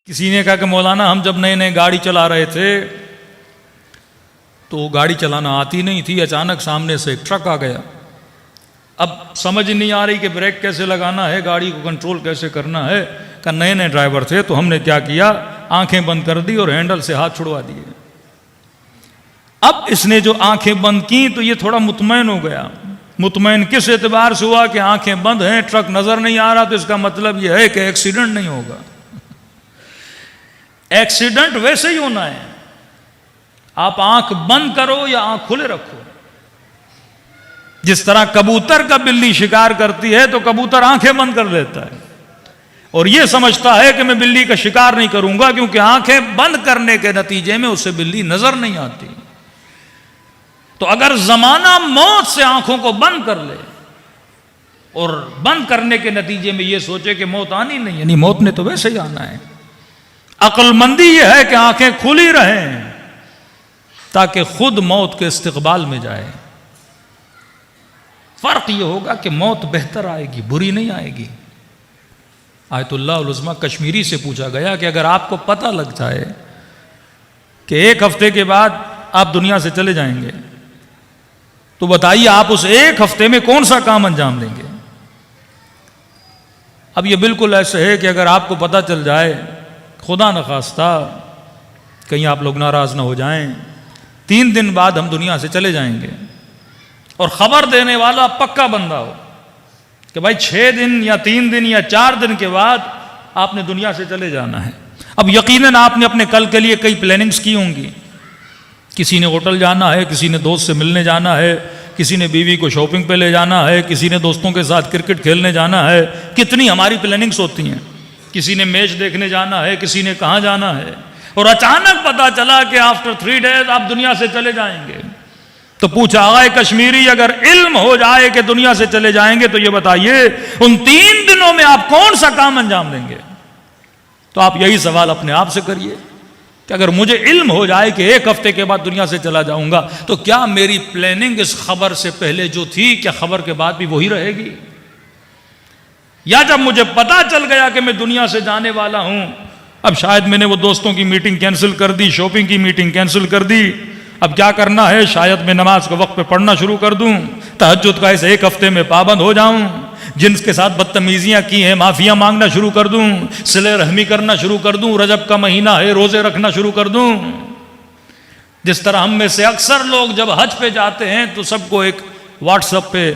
किसी ने कहा कि मौलाना हम जब नए नए गाड़ी चला रहे थे तो गाड़ी चलाना आती नहीं थी, अचानक सामने से एक ट्रक आ गया। अब समझ नहीं आ रही कि ब्रेक कैसे लगाना है, गाड़ी को कंट्रोल कैसे करना है। का नए नए ड्राइवर थे तो हमने क्या किया, आंखें बंद कर दी और हैंडल से हाथ छुड़वा दिए। अब इसने जो आंखें बंद की तो ये थोड़ा मुतमैन हो गया। मुतमैन किस एतबार से हुआ कि आंखें बंद हैं, ट्रक नजर नहीं आ रहा, तो इसका मतलब यह है कि एक्सीडेंट नहीं होगा। एक्सीडेंट वैसे ही होना है, आप आंख बंद करो या आंख खुले रखो। जिस तरह कबूतर का बिल्ली शिकार करती है तो कबूतर आंखें बंद कर लेता है और यह समझता है कि मैं बिल्ली का शिकार नहीं करूंगा, क्योंकि आंखें बंद करने के नतीजे में उसे बिल्ली नजर नहीं आती। तो अगर जमाना मौत से आंखों को बंद कर ले और बंद करने के नतीजे में यह सोचे कि मौत आनी नहीं, यानी मौत ने तो वैसे ही आना है। अक्लमंदी यह है कि आंखें खुली रहें ताकि खुद मौत के इस्तिकबाल में जाए। फर्क यह होगा कि मौत बेहतर आएगी, बुरी नहीं आएगी। आयतुल्लाह उल उज़्मा कश्मीरी से पूछा गया कि अगर आपको पता लग जाए कि एक हफ्ते के बाद आप दुनिया से चले जाएंगे तो बताइए आप उस एक हफ्ते में कौन सा काम अंजाम देंगे। अब यह बिल्कुल ऐसे है कि अगर आपको पता चल जाए, खुदा न खास्ता कहीं आप लोग नाराज ना हो जाएं, 3 दिन बाद हम दुनिया से चले जाएंगे और खबर देने वाला पक्का बंदा हो कि भाई 6 दिन या 3 दिन या 4 दिन के बाद आपने दुनिया से चले जाना है। अब यकीनन आपने अपने कल के लिए कई प्लानिंग्स की होंगी। किसी ने होटल जाना है, किसी ने दोस्त से मिलने जाना है, किसी ने बीवी को शॉपिंग पे ले जाना है, किसी ने दोस्तों के साथ क्रिकेट खेलने जाना है। कितनी हमारी प्लानिंग्स होती हैं। किसी ने मैच देखने जाना है, किसी ने कहाँ जाना है, और अचानक पता चला कि आफ्टर 3 डेज आप दुनिया से चले जाएंगे। तो पूछा आए कश्मीरी, अगर इल्म हो जाए कि दुनिया से चले जाएंगे तो ये बताइए उन 3 दिनों में आप कौन सा काम अंजाम देंगे। तो आप यही सवाल अपने आप से करिए कि अगर मुझे इल्म हो जाए कि 1 हफ्ते के बाद दुनिया से चला जाऊंगा तो क्या मेरी प्लानिंग इस खबर से पहले जो थी, क्या खबर के बाद भी वही रहेगी, या जब मुझे पता चल गया कि मैं दुनिया से जाने वाला हूं, अब शायद मैंने वो दोस्तों की मीटिंग कैंसिल कर दी, शॉपिंग की मीटिंग कैंसिल कर दी, अब क्या करना है, शायद मैं नमाज को वक्त पे पढ़ना शुरू कर दूं, तहज्जुद का इस 1 हफ्ते में पाबंद हो जाऊं, जिनके साथ बदतमीजियां की हैं माफिया मांगना शुरू कर दूं, सिले रहमी करना शुरू कर दूं, रजब का महीना है रोजे रखना शुरू कर दूं। जिस तरह हम में से अक्सर लोग जब हज पे जाते हैं तो सबको एक व्हाट्सएप पे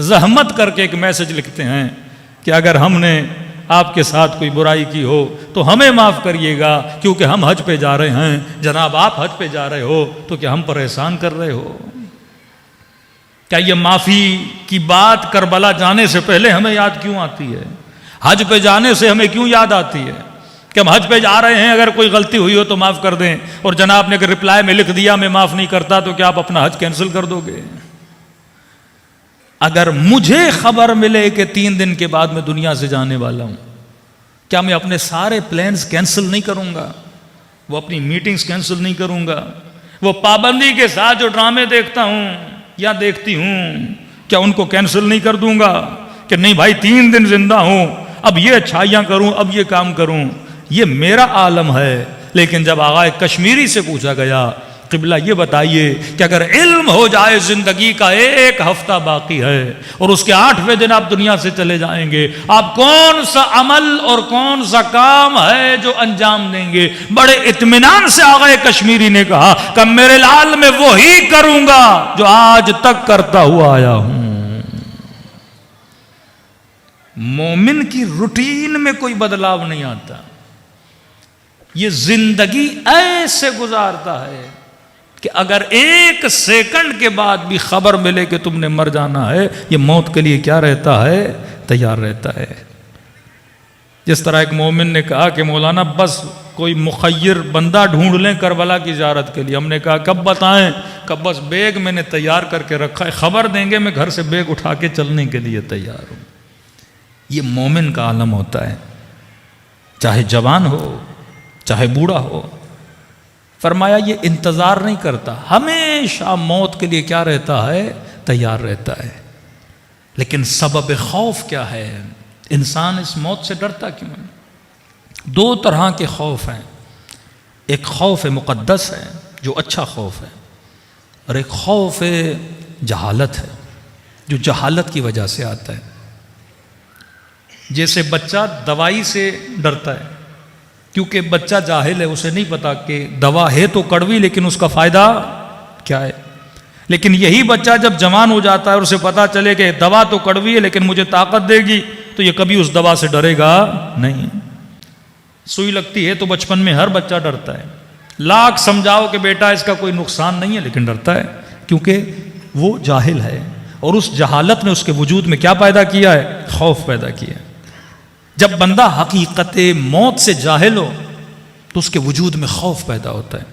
जहमत करके एक मैसेज लिखते हैं कि अगर हमने आपके साथ कोई बुराई की हो तो हमें माफ करिएगा, क्योंकि हम हज पे जा रहे हैं। जनाब आप हज पे जा रहे हो तो क्या हम पर एहसान कर रहे हो? क्या ये माफी की बात करबला जाने से पहले हमें याद क्यों आती है? हज पे जाने से हमें क्यों याद आती है कि हम हज पे जा रहे हैं, अगर कोई गलती हुई हो तो माफ कर दें, और जनाब ने अगर रिप्लाई में लिख दिया मैं माफ नहीं करता तो क्या आप अपना हज कैंसिल कर दोगे? अगर मुझे खबर मिले कि 3 दिन के बाद मैं दुनिया से जाने वाला हूं, क्या मैं अपने सारे प्लान्स कैंसिल नहीं करूंगा? वो अपनी मीटिंग्स कैंसिल नहीं करूंगा? वो पाबंदी के साथ जो ड्रामे देखता हूं या देखती हूं, क्या उनको कैंसिल नहीं कर दूंगा कि नहीं भाई 3 दिन जिंदा हूं, अब ये अच्छाइयां करूं, अब ये काम करूं? ये मेरा आलम है। लेकिन जब आगाए कश्मीरी से पूछा गया क़िबला ये बताइए कि अगर इल्म हो जाए जिंदगी का 1 हफ्ता बाकी है और उसके 8वें दिन आप दुनिया से चले जाएंगे, आप कौन सा अमल और कौन सा काम है जो अंजाम देंगे? बड़े इत्मीनान से आगे कश्मीरी ने कहा कि मेरे लाल में वो ही करूंगा जो आज तक करता हुआ आया हूं। मोमिन की रूटीन में कोई बदलाव नहीं आता। ये जिंदगी ऐसे गुजारता है कि अगर 1 सेकंड के बाद भी खबर मिले कि तुमने मर जाना है, ये मौत के लिए क्या रहता है? तैयार रहता है। जिस तरह एक मोमिन ने कहा कि मौलाना बस कोई मुखय्यर बंदा ढूंढ लें करबला की ज़ियारत के लिए। हमने कहा कब बताएं? कब बस बैग मैंने तैयार करके रखा है, खबर देंगे मैं घर से बैग उठा के चलने के लिए तैयार हूं। ये मोमिन का आलम होता है, चाहे जवान हो चाहे बूढ़ा हो। फरमाया ये इंतजार नहीं करता, हमेशा मौत के लिए क्या रहता है? तैयार रहता है। लेकिन सबब खौफ क्या है? इंसान इस मौत से डरता क्यों है? दो तरह के खौफ हैं, एक खौफ मुक़द्दस है जो अच्छा खौफ है, और एक खौफ जहालत है जो जहालत की वजह से आता है। जैसे बच्चा दवाई से डरता है क्योंकि बच्चा जाहिल है, उसे नहीं पता कि दवा है तो कड़वी लेकिन उसका फ़ायदा क्या है। लेकिन यही बच्चा जब जवान हो जाता है और उसे पता चले कि दवा तो कड़वी है लेकिन मुझे ताकत देगी, तो ये कभी उस दवा से डरेगा नहीं। सुई लगती है तो बचपन में हर बच्चा डरता है, लाख समझाओ कि बेटा इसका कोई नुकसान नहीं है लेकिन डरता है क्योंकि वो जाहिल है। और उस जहालत ने उसके वजूद में क्या पैदा किया है? खौफ पैदा किया है। जब बंदा हकीकत मौत से जाहिल हो तो उसके वजूद में खौफ पैदा होता है।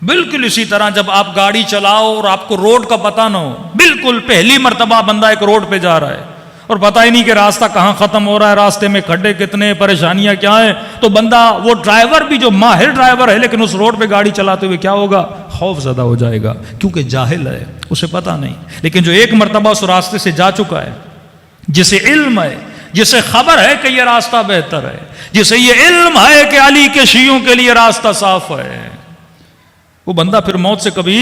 बिल्कुल इसी तरह जब आप गाड़ी चलाओ और आपको रोड का पता ना हो, बिल्कुल पहली मर्तबा बंदा एक रोड पे जा रहा है और पता ही नहीं कि रास्ता कहाँ खत्म हो रहा है, रास्ते में खड्डे कितने, परेशानियां क्या है, तो बंदा, वो ड्राइवर भी जो माहिर ड्राइवर है लेकिन उस रोड पे गाड़ी चलाते हुए क्या होगा? खौफ ज़्यादा हो जाएगा क्योंकि जाहिल है, उसे पता नहीं। लेकिन जो एक मर्तबा उस रास्ते से जा चुका है, जिसे इल्म है, जिसे खबर है कि यह रास्ता बेहतर है, जिसे ये इल्म है कि अली के शियों के लिए रास्ता साफ है, वो बंदा फिर मौत से कभी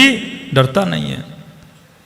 डरता नहीं है।